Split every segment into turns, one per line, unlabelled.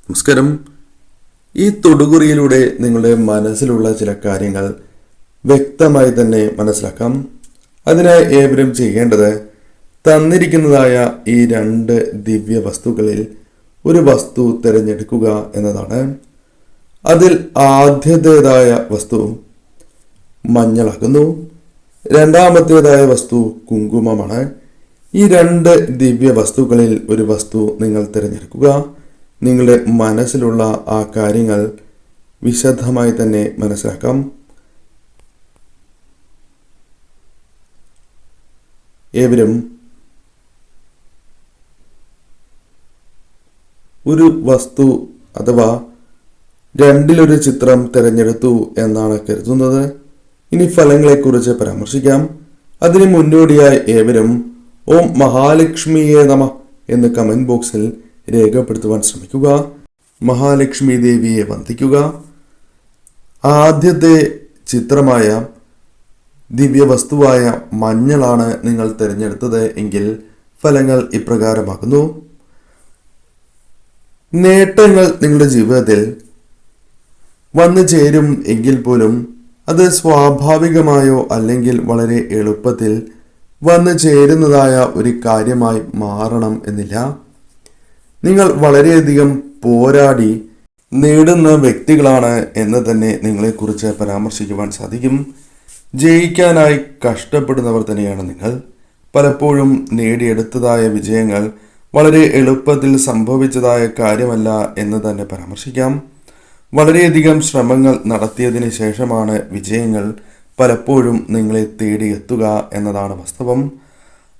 നമസ്കാരം. ഈ തൊടുകുറിയിലൂടെ നിങ്ങളുടെ മനസ്സിലുള്ള ചില കാര്യങ്ങൾ വ്യക്തമായി തന്നെ മനസ്സിലാക്കാം. അതിനായി ഏവരും ചെയ്യേണ്ടത് തന്നിരിക്കുന്നതായ ഈ 2 ദിവ്യ വസ്തുക്കളിൽ ഒരു വസ്തു തിരഞ്ഞെടുക്കുക എന്നതാണ്. അതിൽ ആദ്യത്തേതായ വസ്തു മഞ്ഞളാകുന്നു. രണ്ടാമത്തേതായ വസ്തു കുങ്കുമമാണ്. ഈ 2 ദിവ്യ വസ്തുക്കളിൽ ഒരു വസ്തു നിങ്ങൾ തിരഞ്ഞെടുക്കുക. നിങ്ങളുടെ മനസ്സിലുള്ള ആ കാര്യങ്ങൾ വിശദമായി തന്നെ മനസ്സിലാക്കാം. ഏവരും ഒരു വസ്തു അഥവാ 2-ലൊരു ചിത്രം തിരഞ്ഞെടുത്തു എന്നാണ് കരുതുന്നത്. ഇനി ഫലങ്ങളെക്കുറിച്ച് പരാമർശിക്കാം. അതിന് മുന്നോടിയായി ഏവരും ഓം മഹാലക്ഷ്മിയെ നമഃ എന്ന് കമന്റ് ബോക്സിൽ രേഖപ്പെടുത്തുവാൻ ശ്രമിക്കുക. മഹാലക്ഷ്മി ദേവിയെ വന്ദിക്കുക. ആദ്യത്തെ ചിത്രമായ ദിവ്യവസ്തുവായ മഞ്ഞളാണ് നിങ്ങൾ തിരഞ്ഞെടുത്തത് എങ്കിൽ ഫലങ്ങൾ ഇപ്രകാരമാകുന്നു. നേട്ടങ്ങൾ നിങ്ങളുടെ ജീവിതത്തിൽ വന്നു ചേരും എങ്കിൽ പോലും അത് സ്വാഭാവികമായോ അല്ലെങ്കിൽ വളരെ എളുപ്പത്തിൽ വന്നു ചേരുന്നതായ ഒരു കാര്യമായി മാറണം എന്നില്ല. നിങ്ങൾ വളരെയധികം പോരാടി നേടുന്ന വ്യക്തികളാണ് എന്ന് തന്നെ നിങ്ങളെക്കുറിച്ച് പരാമർശിക്കുവാൻ സാധിക്കും. ജയിക്കാനായി കഷ്ടപ്പെടുന്നവർ തന്നെയാണ് നിങ്ങൾ. പലപ്പോഴും നേടിയെടുത്തതായ വിജയങ്ങൾ വളരെ എളുപ്പത്തിൽ സംഭവിച്ചതായ കാര്യമല്ല എന്ന് തന്നെ പരാമർശിക്കാം. വളരെയധികം ശ്രമങ്ങൾ നടത്തിയതിന് ശേഷമാണ് വിജയങ്ങൾ പലപ്പോഴും നിങ്ങളെ തേടിയെത്തുക എന്നതാണ് വാസ്തവം.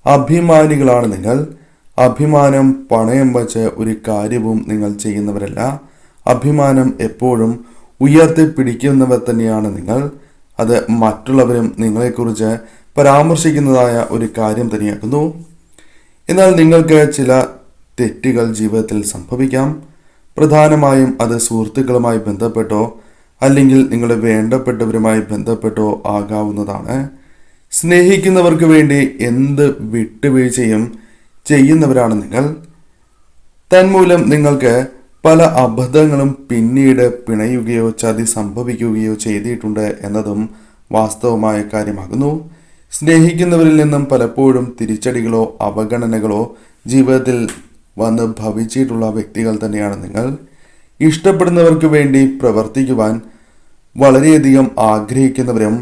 അഭിമാനികളാണ് നിങ്ങൾ. അഭിമാനം പണയം വച്ച് ഒരു കാര്യവും നിങ്ങൾ ചെയ്യുന്നവരല്ല. അഭിമാനം എപ്പോഴും ഉയർത്തിപ്പിടിക്കുന്നവർ തന്നെയാണ് നിങ്ങൾ. അത് മറ്റുള്ളവരും നിങ്ങളെക്കുറിച്ച് പരാമർശിക്കുന്നതായ ഒരു കാര്യം തന്നെയാകുന്നു. എന്നാൽ നിങ്ങൾക്ക് ചില തെറ്റുകൾ ജീവിതത്തിൽ സംഭവിക്കാം. പ്രധാനമായും അത് സുഹൃത്തുക്കളുമായി ബന്ധപ്പെട്ടോ അല്ലെങ്കിൽ നിങ്ങളുടെ വേണ്ടപ്പെട്ടവരുമായി ബന്ധപ്പെട്ടോ ആകാവുന്നതാണ്. സ്നേഹിക്കുന്നവർക്ക് വേണ്ടി എന്ത് വിട്ടുവീഴ്ചയും ചെയ്യുന്നവരാണ് നിങ്ങൾ. തന്മൂലം നിങ്ങൾക്ക് പല അബദ്ധങ്ങളും പിന്നീട് പിണയുകയോ ചതി സംഭവിക്കുകയോ ചെയ്തിട്ടുണ്ട് എന്നതും വാസ്തവമായ കാര്യമാകുന്നു. സ്നേഹിക്കുന്നവരിൽ നിന്നും പലപ്പോഴും തിരിച്ചടികളോ അവഗണനകളോ ജീവിതത്തിൽ വന്ന് ഭവിച്ചിട്ടുള്ള വ്യക്തികൾ തന്നെയാണ് നിങ്ങൾ. ഇഷ്ടപ്പെടുന്നവർക്ക് വേണ്ടി പ്രവർത്തിക്കുവാൻ വളരെയധികം ആഗ്രഹിക്കുന്നവരും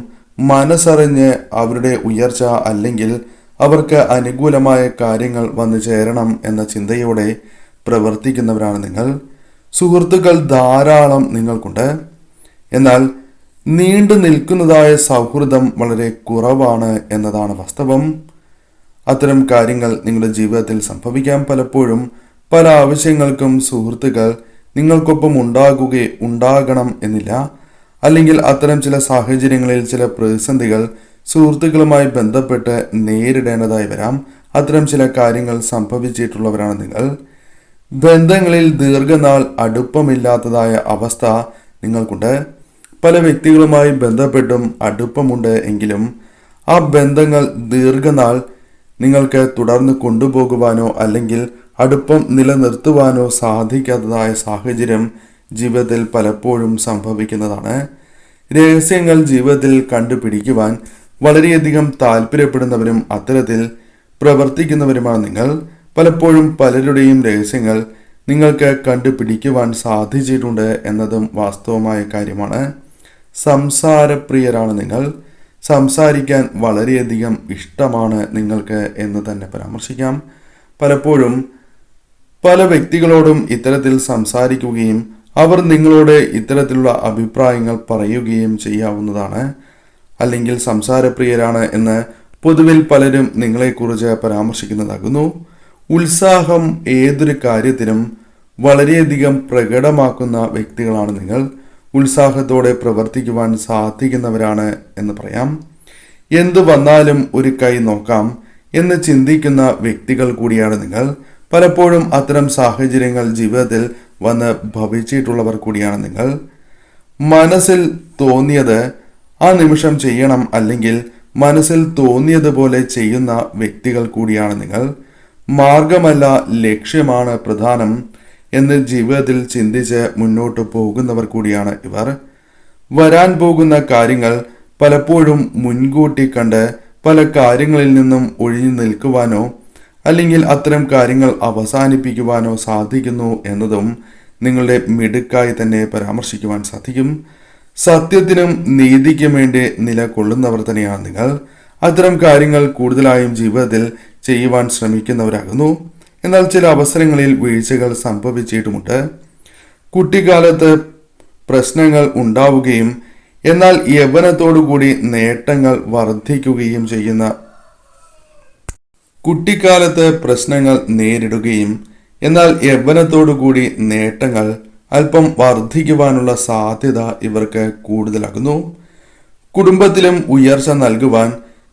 മനസ്സറിഞ്ഞ് അവരുടെ ഉയർച്ച അല്ലെങ്കിൽ അവർക്ക് അനുകൂലമായ കാര്യങ്ങൾ വന്നു ചേരണം എന്ന ചിന്തയോടെ പ്രവർത്തിക്കുന്നവരാണ് നിങ്ങൾ. സുഹൃത്തുക്കൾ ധാരാളം നിങ്ങൾക്കുണ്ട്. എന്നാൽ നീണ്ടു നിൽക്കുന്നതായ സൗഹൃദം വളരെ കുറവാണ് എന്നതാണ് വാസ്തവം. അത്തരം കാര്യങ്ങൾ നിങ്ങളുടെ ജീവിതത്തിൽ സംഭവിക്കാം. പലപ്പോഴും പല ആവശ്യങ്ങൾക്കും സുഹൃത്തുക്കൾ നിങ്ങൾക്കൊപ്പം ഉണ്ടാകണം എന്നില്ല. അല്ലെങ്കിൽ അത്തരം ചില സാഹചര്യങ്ങളിൽ ചില പ്രതിസന്ധികൾ സുഹൃത്തുക്കളുമായി ബന്ധപ്പെട്ട് നേരിടേണ്ടതായി വരാം. അത്തരം ചില കാര്യങ്ങൾ സംഭവിച്ചിട്ടുള്ളവരാണ് നിങ്ങൾ. ബന്ധങ്ങളിൽ ദീർഘനാൾ അടുപ്പമില്ലാത്തതായ അവസ്ഥ നിങ്ങൾക്കുണ്ട്. പല വ്യക്തികളുമായി ബന്ധപ്പെട്ടും അടുപ്പമുണ്ട് എങ്കിലും ആ ബന്ധങ്ങൾ ദീർഘനാൾ നിങ്ങൾക്ക് തുടർന്ന് കൊണ്ടുപോകുവാനോ അല്ലെങ്കിൽ അടുപ്പം നിലനിർത്തുവാനോ സാധിക്കാത്തതായ സാഹചര്യം ജീവിതത്തിൽ പലപ്പോഴും സംഭവിക്കുന്നതാണ്. രഹസ്യങ്ങൾ ജീവിതത്തിൽ കണ്ടുപിടിക്കുവാൻ വളരെയധികം താല്പര്യപ്പെടുന്നവരും അത്തരത്തിൽ പ്രവർത്തിക്കുന്നവരുമാണ് നിങ്ങൾ. പലപ്പോഴും പലരുടെയും രഹസ്യങ്ങൾ നിങ്ങൾക്ക് കണ്ടുപിടിക്കുവാൻ സാധിച്ചിട്ടുണ്ട് എന്നതും വാസ്തവമായ കാര്യമാണ്. സംസാരപ്രിയരാണ് നിങ്ങൾ. സംസാരിക്കാൻ വളരെയധികം ഇഷ്ടമാണ് നിങ്ങൾക്ക് എന്ന് തന്നെ പരാമർശിക്കാം. പലപ്പോഴും പല വ്യക്തികളോടും ഇത്തരത്തിൽ സംസാരിക്കുകയും അവർ നിങ്ങളോട് ഇത്തരത്തിലുള്ള അഭിപ്രായങ്ങൾ പറയുകയും ചെയ്യാവുന്നതാണ്. അല്ലെങ്കിൽ സംസാരപ്രിയരാണ് എന്ന് പൊതുവിൽ പലരും നിങ്ങളെക്കുറിച്ച് പരാമർശിക്കുന്നതാകുന്നു. ഉത്സാഹം ഏതൊരു കാര്യത്തിനും വളരെയധികം പ്രകടമാക്കുന്ന വ്യക്തികളാണ് നിങ്ങൾ. ഉത്സാഹത്തോടെ പ്രവർത്തിക്കുവാൻ സാധിക്കുന്നവരാണ് എന്ന് പറയാം. എന്തു വന്നാലും ഒരു കൈ നോക്കാം എന്ന് ചിന്തിക്കുന്ന വ്യക്തികൾ കൂടിയാണ് നിങ്ങൾ. പലപ്പോഴും അത്തരം സാഹചര്യങ്ങൾ ജീവിതത്തിൽ വന്ന് ഭവിച്ചിട്ടുള്ളവർ കൂടിയാണ് നിങ്ങൾ. മനസ്സിൽ തോന്നിയത് ആ നിമിഷം ചെയ്യണം അല്ലെങ്കിൽ മനസ്സിൽ തോന്നിയതുപോലെ ചെയ്യുന്ന വ്യക്തികൾ കൂടിയാണ് നിങ്ങൾ. മാർഗമല്ല ലക്ഷ്യമാണ് പ്രധാനം എന്ന് ജീവിതത്തിൽ ചിന്തിച്ച് മുന്നോട്ട് പോകുന്നവർ കൂടിയാണ് ഇവർ. വരാൻ പോകുന്ന കാര്യങ്ങൾ പലപ്പോഴും മുൻകൂട്ടി കണ്ട് പല കാര്യങ്ങളിൽ നിന്നും ഒഴിഞ്ഞു നിൽക്കുവാനോ അല്ലെങ്കിൽ അത്തരം കാര്യങ്ങൾ അവസാനിപ്പിക്കുവാനോ സാധിക്കുന്നു എന്നതും നിങ്ങളുടെ മിടുക്കായി തന്നെ പരാമർശിക്കുവാൻ സാധിക്കും. സത്യത്തിനും നീതിക്കും വേണ്ടി നിലകൊള്ളുന്നവർ തന്നെയാണ് നിങ്ങൾ. അത്തരം കാര്യങ്ങൾ കൂടുതലായും ജീവിതത്തിൽ ചെയ്യുവാൻ ശ്രമിക്കുന്നവരാകുന്നു. എന്നാൽ ചില അവസരങ്ങളിൽ വീഴ്ചകൾ സംഭവിച്ചിട്ടുമുണ്ട്. കുട്ടിക്കാലത്ത് പ്രശ്നങ്ങൾ ഉണ്ടാവുകയും എന്നാൽ യൗവനത്തോടുകൂടി നേട്ടങ്ങൾ വർദ്ധിക്കുകയും ചെയ്യുന്ന എന്നാൽ യൗവനത്തോടുകൂടി നേട്ടങ്ങൾ അല്പം വർദ്ധിക്കുവാനുള്ള സാധ്യത ഇവർക്ക് കൂടുതലാകുന്നു. കുടുംബത്തിലും ഉയർച്ച നൽകുവാൻ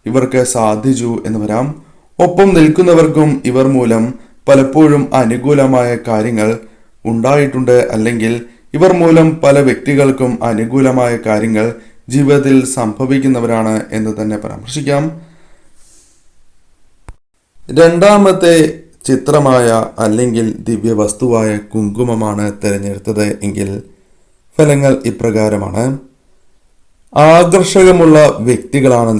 ഇവർക്ക് സാധിച്ചു എന്ന് വരാം. ഒപ്പം നിൽക്കുന്നവർക്കും ഇവർ മൂലം പലപ്പോഴും അനുകൂലമായ കാര്യങ്ങൾ ഉണ്ടായിട്ടുണ്ട്, അല്ലെങ്കിൽ ഇവർ മൂലം പല വ്യക്തികൾക്കും അനുകൂലമായ കാര്യങ്ങൾ ജീവിതത്തിൽ സംഭവിക്കുന്നവരാണ് എന്ന് തന്നെ പരാമർശിക്കാം. രണ്ടാമത്തെ ചിത്രമായ അല്ലെങ്കിൽ ദിവ്യവസ്തുവായ കുങ്കുമമാണ് തിരഞ്ഞെടുത്തത് എങ്കിൽ ഫലങ്ങൾ ഇപ്രകാരമാണ്. ആകർഷകമുള്ള വ്യക്തികളാണ്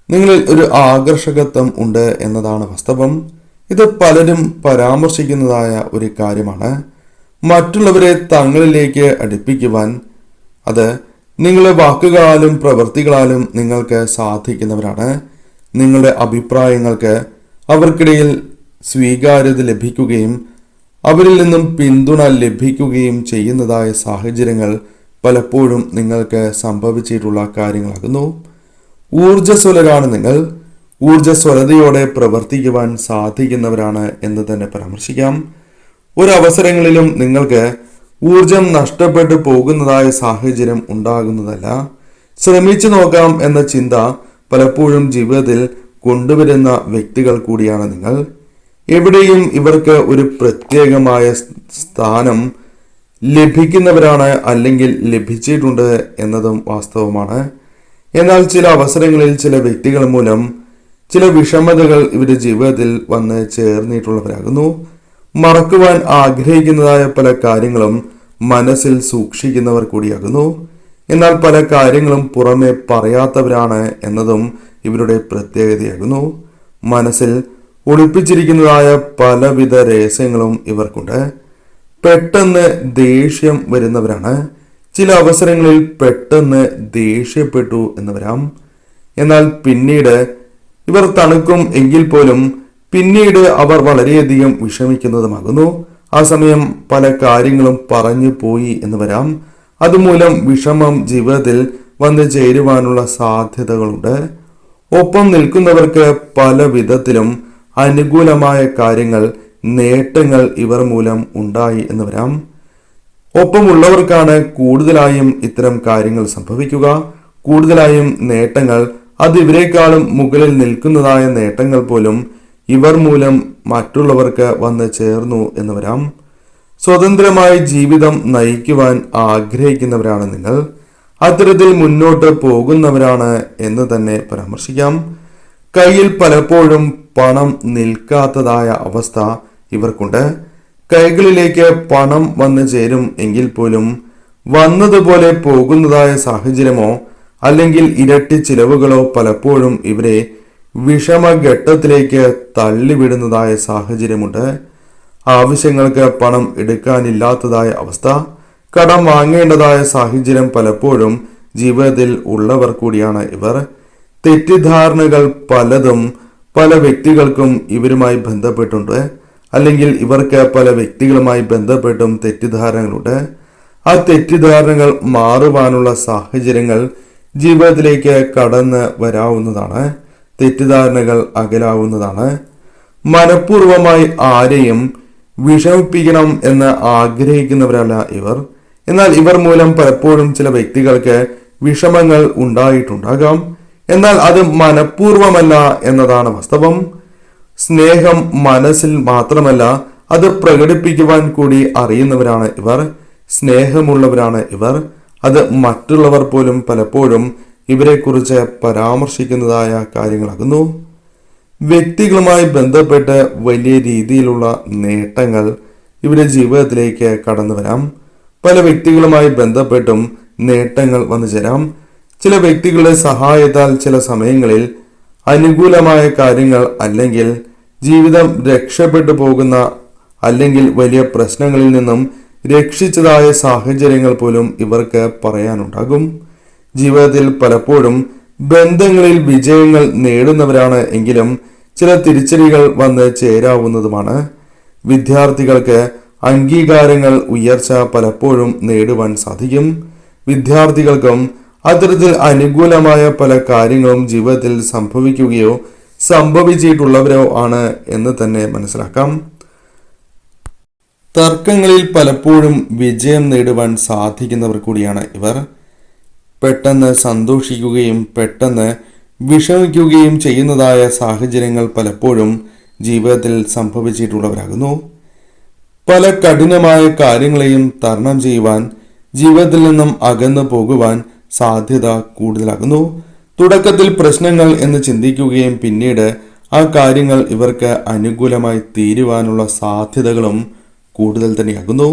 നിങ്ങളിൽ ഒരു ആകർഷകത്വം ഉണ്ട് എന്നതാണ് വാസ്തവം. ഇത് പലരും പരാമർശിക്കുന്നതായ ഒരു കാര്യമാണ്. മറ്റുള്ളവരെ തങ്ങളിലേക്ക് അടുപ്പിക്കുവാൻ അത് നിങ്ങളുടെ വാക്കുകളാലും പ്രവൃത്തികളാലും നിങ്ങൾക്ക് സാധിക്കുന്നവരാണ്. നിങ്ങളുടെ അഭിപ്രായങ്ങൾക്ക് അവർക്കിടയിൽ സ്വീകാര്യത ലഭിക്കുകയും അവരിൽ നിന്നും പിന്തുണ ലഭിക്കുകയും ചെയ്യുന്നതായ സാഹചര്യങ്ങൾ പലപ്പോഴും നിങ്ങൾക്ക് സംഭവിച്ചിട്ടുള്ള കാര്യങ്ങളാകുന്നു. ഊർജ്ജസ്വലരാണ് ഊർജ്ജസ്വലതയോടെ പ്രവർത്തിക്കുവാൻ സാധിക്കുന്നവരാണ് എന്ന് തന്നെ പരാമർശിക്കാം. ഒരവസരങ്ങളിലും നിങ്ങൾക്ക് ഊർജം നഷ്ടപ്പെട്ടു പോകുന്നതായ സാഹചര്യം ഉണ്ടാകുന്നതല്ല. ശ്രമിച്ചു നോക്കാം എന്ന ചിന്ത പലപ്പോഴും ജീവിതത്തിൽ കൊണ്ടുവരുന്ന വ്യക്തികൾ കൂടിയാണ് നിങ്ങൾ. എവിടെയും ഇവർക്ക് ഒരു പ്രത്യേകമായ സ്ഥാനം ലഭിക്കുന്നവരാണ്, അല്ലെങ്കിൽ ലഭിച്ചിട്ടുണ്ട് എന്നതും വാസ്തവമാണ്. എന്നാൽ ചില അവസരങ്ങളിൽ ചില വ്യക്തികൾ മൂലം ചില വിഷമതകൾ ഇവരുടെ ജീവിതത്തിൽ വന്ന് ചേർന്നിട്ടുള്ളവരാകുന്നു. മറക്കുവാൻ ആഗ്രഹിക്കുന്നതായ പല കാര്യങ്ങളും മനസ്സിൽ സൂക്ഷിക്കുന്നവർ കൂടിയാകുന്നു. എന്നാൽ പല കാര്യങ്ങളും പുറമെ പറയാത്തവരാണ് എന്നതും ഇവരുടെ പ്രത്യേകതയാകുന്നു. മനസ്സിൽ ഒളിപ്പിച്ചിരിക്കുന്നതായ പലവിധ രഹസ്യങ്ങളും ഇവർക്കുണ്ട്. പെട്ടെന്ന് ദേഷ്യം വരുന്നവരാണ്. ചില അവസരങ്ങളിൽ പെട്ടെന്ന് ദേഷ്യപ്പെട്ടു എന്ന് വരാം. എന്നാൽ പിന്നീട് ഇവർ തണുക്കും എങ്കിൽ പോലും പിന്നീട് അവർ വളരെയധികം വിഷമിക്കുന്നതുമാകുന്നു. ആ സമയം പല കാര്യങ്ങളും പറഞ്ഞു പോയി എന്ന് വരാം. അതുമൂലം വിഷമം ജീവിതത്തിൽ വന്നു ചേരുവാനുള്ള സാധ്യതകളുണ്ട്. ഒപ്പം നിൽക്കുന്നവർക്ക് പല വിധത്തിലും അനുകൂലമായ കാര്യങ്ങൾ, നേട്ടങ്ങൾ ഇവർ മൂലം ഉണ്ടായി എന്ന് വരാം. ഒപ്പമുള്ളവർക്കാണ് കൂടുതലായും ഇത്തരം കാര്യങ്ങൾ സംഭവിക്കുക. കൂടുതലായും നേട്ടങ്ങൾ, അത് ഇവരെക്കാളും മുകളിൽ നിൽക്കുന്നതായ നേട്ടങ്ങൾ പോലും ഇവർ മൂലം മറ്റുള്ളവർക്ക് വന്ന് ചേർന്നു എന്ന് വരാം. സ്വതന്ത്രമായി ജീവിതം നയിക്കുവാൻ ആഗ്രഹിക്കുന്നവരാണ് നിങ്ങൾ. അത്തരത്തിൽ മുന്നോട്ട് പോകുന്നവരാണ് എന്ന് തന്നെ പരാമർശിക്കാം. കയ്യിൽ പലപ്പോഴും പണം നിൽക്കാത്തതായ അവസ്ഥ ഇവർക്കുണ്ട്. കൈകളിലേക്ക് പണം വന്നു ചേരും എങ്കിൽ പോലും വന്നതുപോലെ പോകുന്നതായ സാഹചര്യമോ അല്ലെങ്കിൽ ഇരട്ടി ചിലവുകളോ പലപ്പോഴും ഇവരെ വിഷമഘട്ടത്തിലേക്ക് തള്ളിവിടുന്നതായ സാഹചര്യമുണ്ട്. ആവശ്യങ്ങൾക്ക് പണം എടുക്കാനില്ലാത്തതായ അവസ്ഥ, കടം വാങ്ങേണ്ടതായ സാഹചര്യം പലപ്പോഴും ജീവിതത്തിൽ ഉള്ളവർ കൂടിയാണ് ഇവർ. തെറ്റിദ്ധാരണകൾ പലതും പല വ്യക്തികൾക്കും ഇവരുമായി ബന്ധപ്പെട്ടുണ്ട്, അല്ലെങ്കിൽ ഇവർക്ക് പല വ്യക്തികളുമായി ബന്ധപ്പെട്ടും തെറ്റിദ്ധാരണകളുണ്ട്. ആ തെറ്റിദ്ധാരണകൾ മാറുവാനുള്ള സാഹചര്യങ്ങൾ ജീവിതത്തിലേക്ക് കടന്ന് വരാവുന്നതാണ്. തെറ്റിദ്ധാരണകൾ അകലാവുന്നതാണ്. മനഃപൂർവമായി ആരെയും വിഷമിപ്പിക്കണം എന്ന് ആഗ്രഹിക്കുന്നവരല്ല ഇവർ. എന്നാൽ ഇവർ മൂലം പലപ്പോഴും ചില വ്യക്തികൾക്ക് വിഷമങ്ങൾ ഉണ്ടായിട്ടുണ്ടാകാം. എന്നാൽ അത് മനഃപൂർവമല്ല എന്നതാണ് വാസ്തവം. സ്നേഹം മനസ്സിൽ മാത്രമല്ല, അത് പ്രകടിപ്പിക്കുവാൻ കൂടി അറിയുന്നവരാണ് ഇവർ. സ്നേഹമുള്ളവരാണ് ഇവർ. അത് മറ്റുള്ളവർ പോലും പലപ്പോഴും ഇവരെക്കുറിച്ച് പരാമർശിക്കുന്നതായ കാര്യങ്ങളാകുന്നു. വ്യക്തികളുമായി ബന്ധപ്പെട്ട് വലിയ രീതിയിലുള്ള നേട്ടങ്ങൾ ഇവരുടെ ജീവിതത്തിലേക്ക് കടന്നു വരാം. പല വ്യക്തികളുമായി ബന്ധപ്പെട്ടും നേട്ടങ്ങൾ വന്നു ചേരാം. ചില വ്യക്തികളുടെ സഹായത്താൽ ചില സമയങ്ങളിൽ അനുകൂലമായ കാര്യങ്ങൾ അല്ലെങ്കിൽ ജീവിതം രക്ഷപ്പെട്ടു പോകുന്ന അല്ലെങ്കിൽ വലിയ പ്രശ്നങ്ങളിൽ നിന്നും രക്ഷിച്ചതായ സാഹചര്യങ്ങൾ പോലും ഇവർക്ക് പറയാനുണ്ടാകും. ജീവിതത്തിൽ പലപ്പോഴും ബന്ധങ്ങളിൽ വിജയങ്ങൾ നേടുന്നവരാണ് എങ്കിലും ചില തിരിച്ചടികൾ വന്ന് ചേരാവുന്നതുമാണ്. വിദ്യാർത്ഥികൾക്ക് അംഗീകാരങ്ങൾ ഉയർച്ച പലപ്പോഴും നേടുവാൻ സാധിക്കും. വിദ്യാർത്ഥികൾക്കും അത്തരത്തിൽ അനുകൂലമായ പല കാര്യങ്ങളും ജീവിതത്തിൽ സംഭവിക്കുകയോ സംഭവിച്ചിട്ടുള്ളവരോ ആണ് എന്ന് തന്നെ മനസ്സിലാക്കാം. തർക്കങ്ങളിൽ പലപ്പോഴും വിജയം നേടുവാൻ സാധിക്കുന്നവർ കൂടിയാണ് ഇവർ. പെട്ടെന്ന് സന്തോഷിക്കുകയും പെട്ടെന്ന് വിഷമിക്കുകയും ചെയ്യുന്നതായ സാഹചര്യങ്ങൾ പലപ്പോഴും ജീവിതത്തിൽ സംഭവിച്ചിട്ടുള്ളവരാകുന്നു. പല കഠിനമായ കാര്യങ്ങളെയും തരണം ചെയ്യുവാൻ, ജീവിതത്തിൽ നിന്നും അകന്നു പോകുവാൻ സാധ്യത കൂടുതലാകുന്നു. തുടക്കത്തിൽ പ്രശ്നങ്ങൾ എന്ന് ചിന്തിക്കുകയും പിന്നീട് ആ കാര്യങ്ങൾ ഇവർക്ക് അനുകൂലമായി തീരുവാനുള്ള സാധ്യതകളും കൂടുതൽ തന്നെയാകുന്നു.